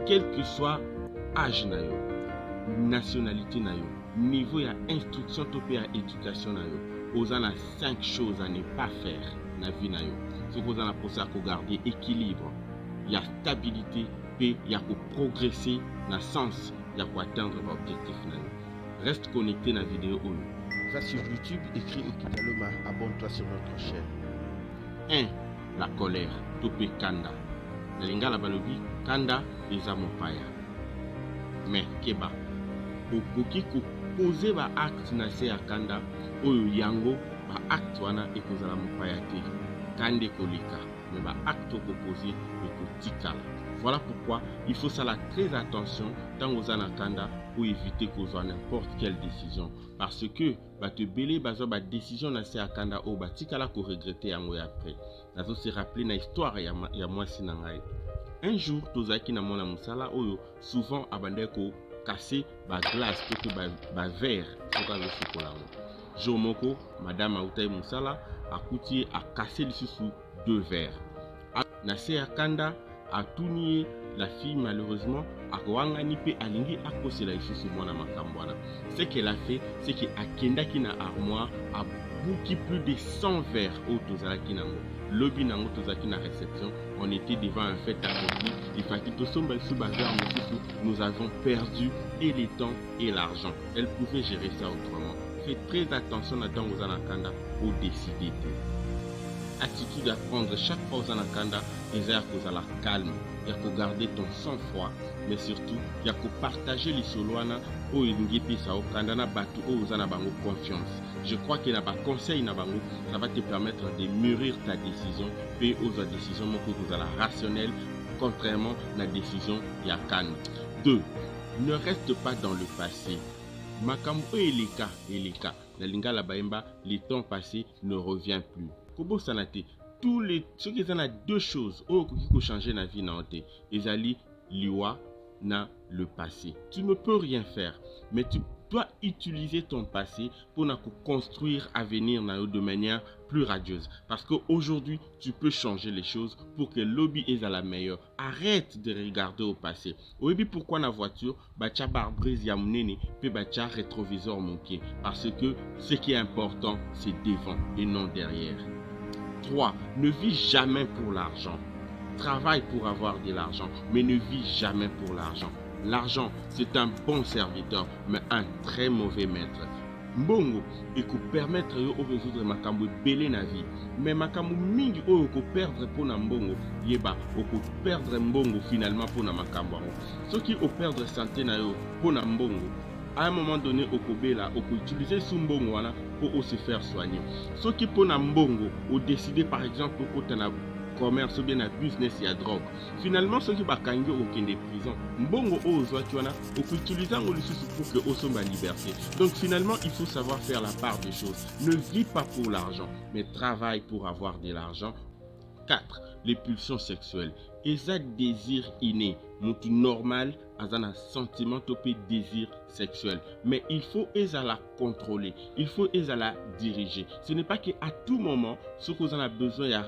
quel que soit âge na yo, nationalité na yo, niveau ya instruction to pe ya éducation na yo, oza na 5 choses à ne pas faire na vie na yo. Ce que oza na posa ko garder équilibre, ya stabilité pe ya ko progresser na sens ya ko atteindre ba objectif na yo. Reste connecté na vidéo oyo. Va sur YouTube, écris Okitaloma, abonne-toi sur notre chaîne. 1. La colère, topé kanda. Na lingala balobi, kanda eza mopaya. Mais keba, okoki ko poser ba acte na se ya kanda, oyo yango ba acte wana ekozala mopaya te. Kande kolika, mais ba acte ko poser ekotikala. Voilà pourquoi il faut ça très attention dans aux anakanda pour éviter qu'on soit n'importe quelle décision. Parce que bah te belé bazo ba décision na se akanda o ba tikala ko regretter yango après. Nazo se rappeler na histoire ya moi sinangai. Un jour tozaki na mona musala oyo souvent abande ko casser ba glace to ba verre soka zo chocolat. Jour moko madame autaye musala akuti a casser lisusu 2 verres. Na se akanda a tourné la fille malheureusement a wangani pe alingi akosela isusu mwana makambo wana. Ce qu'elle a fait, c'est que akendaki na armoire a bouki plus de 100 verres au tozalaki nango. Lobi nango tozaki na réception, on était devant un fait accompli. Il fallait que somba sous bazar nous avons perdu et le temps et l'argent. Elle pouvait gérer ça autrement. Faites très attention à dans aux anakanda au décider. Attitude à prendre chaque fois aux anakanda et à la calme, il y a garder ton sang-froid, mais surtout il y a partager les soloana au ingipi sa au kandana batu aux anabango confiance. Je crois qu'il n'a pas conseil nabango, ça va te permettre de mûrir ta décision et aux décisions moko vous la rationnelle contrairement à la décision ya calme. 2. Ne reste pas dans le passé. Makambo eleka la lingala baemba, le temps passé ne revient plus. Kobo sanate tous les ceux qui ont 2 choses qui peuvent changer la vie na te ezali liwa na le passé. Tu ne peux rien faire, mais tu dois utiliser ton passé pour construire l'avenir de manière plus radieuse. Parce qu'aujourd'hui, tu peux changer les choses pour que l'objet est à la meilleure. Arrête de regarder au passé. Oui, pourquoi la voiture, bacha barbrise yamunene, puis bacha rétroviseur manqué. Parce que ce qui est important, c'est devant et non derrière. 3. Ne vis jamais pour l'argent. Travaille pour avoir de l'argent, mais ne vis jamais pour l'argent. L'argent, c'est un bon serviteur, mais un très mauvais maître. Mbongo, il peut permettre de résoudre makambo belé na vie. Mais makambo mingi o ko perdre pour na mbongo, yeba o ko perdre mbongo finalement pour na makambo. Ceux qui o perdre santé na yo pour na mbongo, à un moment donné au kobela, au utiliser son mbongo wana pour se faire soigner. Ceux qui pour na mbongo, au décider par exemple pour tana commerce ou bien un business et à drogue. Finalement, ceux qui bakangi au kende prison, mbongo o ozwatiwana, au utiliser en pour que oso ma liberté. Donc finalement, il faut savoir faire la part des choses. Ne vis pas pour l'argent, mais travaille pour avoir de l'argent. 4. Les pulsions sexuelles. Eza désir inné, mutu normal, azana sentiment topé désir sexuel. Mais il faut la contrôler, il faut la diriger. Ce n'est pas qu'à tout moment, ce que vous en avez besoin,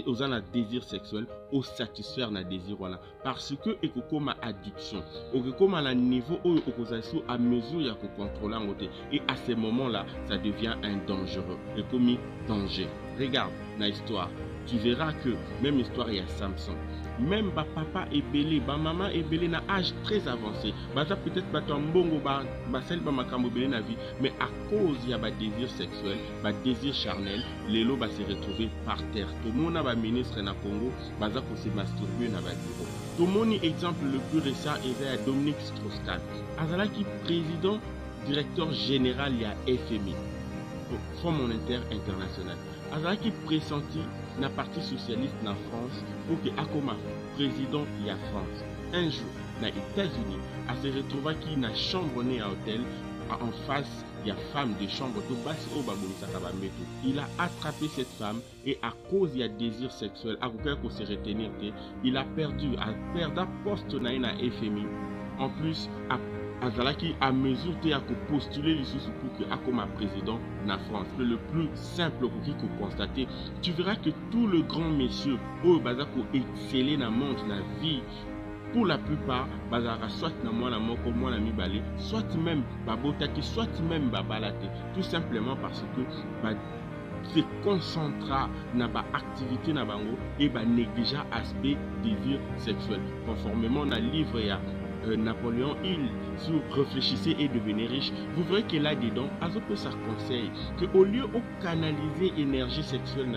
aux un désir sexuel au satisfaire na désir voilà parce que ekokoma addiction okokoma na niveau où okozasu à mesure ya ko contrôler en côté et à ces moments là ça devient un dangereux et comme danger. Regarde na histoire, tu verras que même histoire il y a Samson, même ba papa est belé, ba maman est belé na âge très avancé, baza peut-être ba tambongo ba sel ba makambo belé na vie, mais à cause il y a ba désir sexuel, ba désir charnel, les lots ba se retrouver par terre. Tout le monde a ba ministre na Congo, baza ko se masturber na ba bureau. Tout le monde exemple le plus récent est Dominique Strauss-Kahn. Azala qui président directeur général il y a FMI, Fonds monétaire international. Azala qui pressenti na parti socialiste na France pour que Akoma président y a France. Un jour, na États-Unis, à se retrouver qui na chambre né à hôtel, en face il y a femme de chambre de basse au babouissa kabameto. Il a attrapé cette femme et à cause il y a désir sexuel, à cause qu'on se retenir, il a perdu poste na FMI. En plus, Azalaki a mesure à postuler les sous pour que Akoma président na France. Le plus simple pour qu'on constate, tu verras que tout le grand messieurs au bazako excellé dans le monde, la vie, pour la plupart bazalaka soit na mwana moko mwana mibale soit même babotaki soit même babalate, tout simplement parce que se concentra na ba activité na bango et ba négligea aspect désir sexuel. Conformément na livre ya Napoléon Hill sur réfléchissez et devenez riche, vous verrez que là-dedans, Azope ça conseille que au lieu de canaliser énergie sexuelle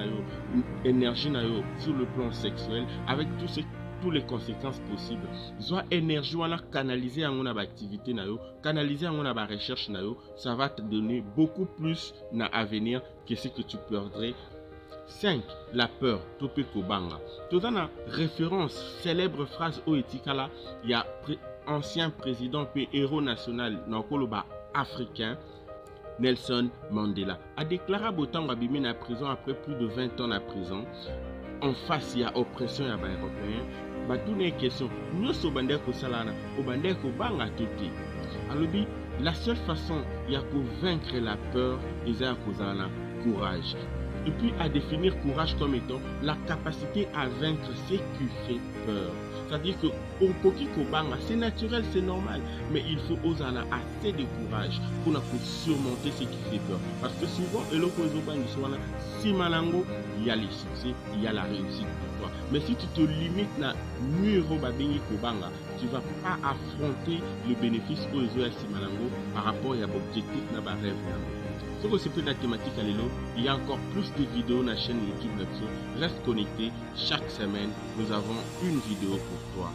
énergie sur le plan sexuel avec toutes les conséquences possibles, soit énergie ou canaliser en une activité canaliser en une recherche ça va te donner beaucoup plus na avenir que ce que tu perdrais. 5. La peur. Tope Kobanga. Tout en référence célèbre phrase oetikala, il y a ancien président et héros national Nankoloba africain Nelson Mandela a déclaré Botango abimi na prison après plus de 20 ans na prison. En face il y a oppression ya ba européen. Batuna une question. Nous so bandeko salana o bandeko banga toti. Alobi la seule façon il y a pour vaincre la peur et à kozana courage. Et puis à définir courage comme étant la capacité à vaincre ce qui fait peur. C'est-à-dire que c'est naturel, c'est normal, mais il faut oser assez de courage pour surmonter ce qui fait peur. Parce que souvent, si malango, il y a les succès, il y a la réussite pour toi. Mais si tu te limites à muro babengi kobanga, tu ne vas pas affronter le bénéfice aux malango par rapport à l'objectif na ba rêve. Ce que c'est plus la thématique à l'élo, il y a encore plus de vidéos sur la chaîne L'équipe Neptune. Reste connecté, chaque semaine, nous avons une vidéo pour toi.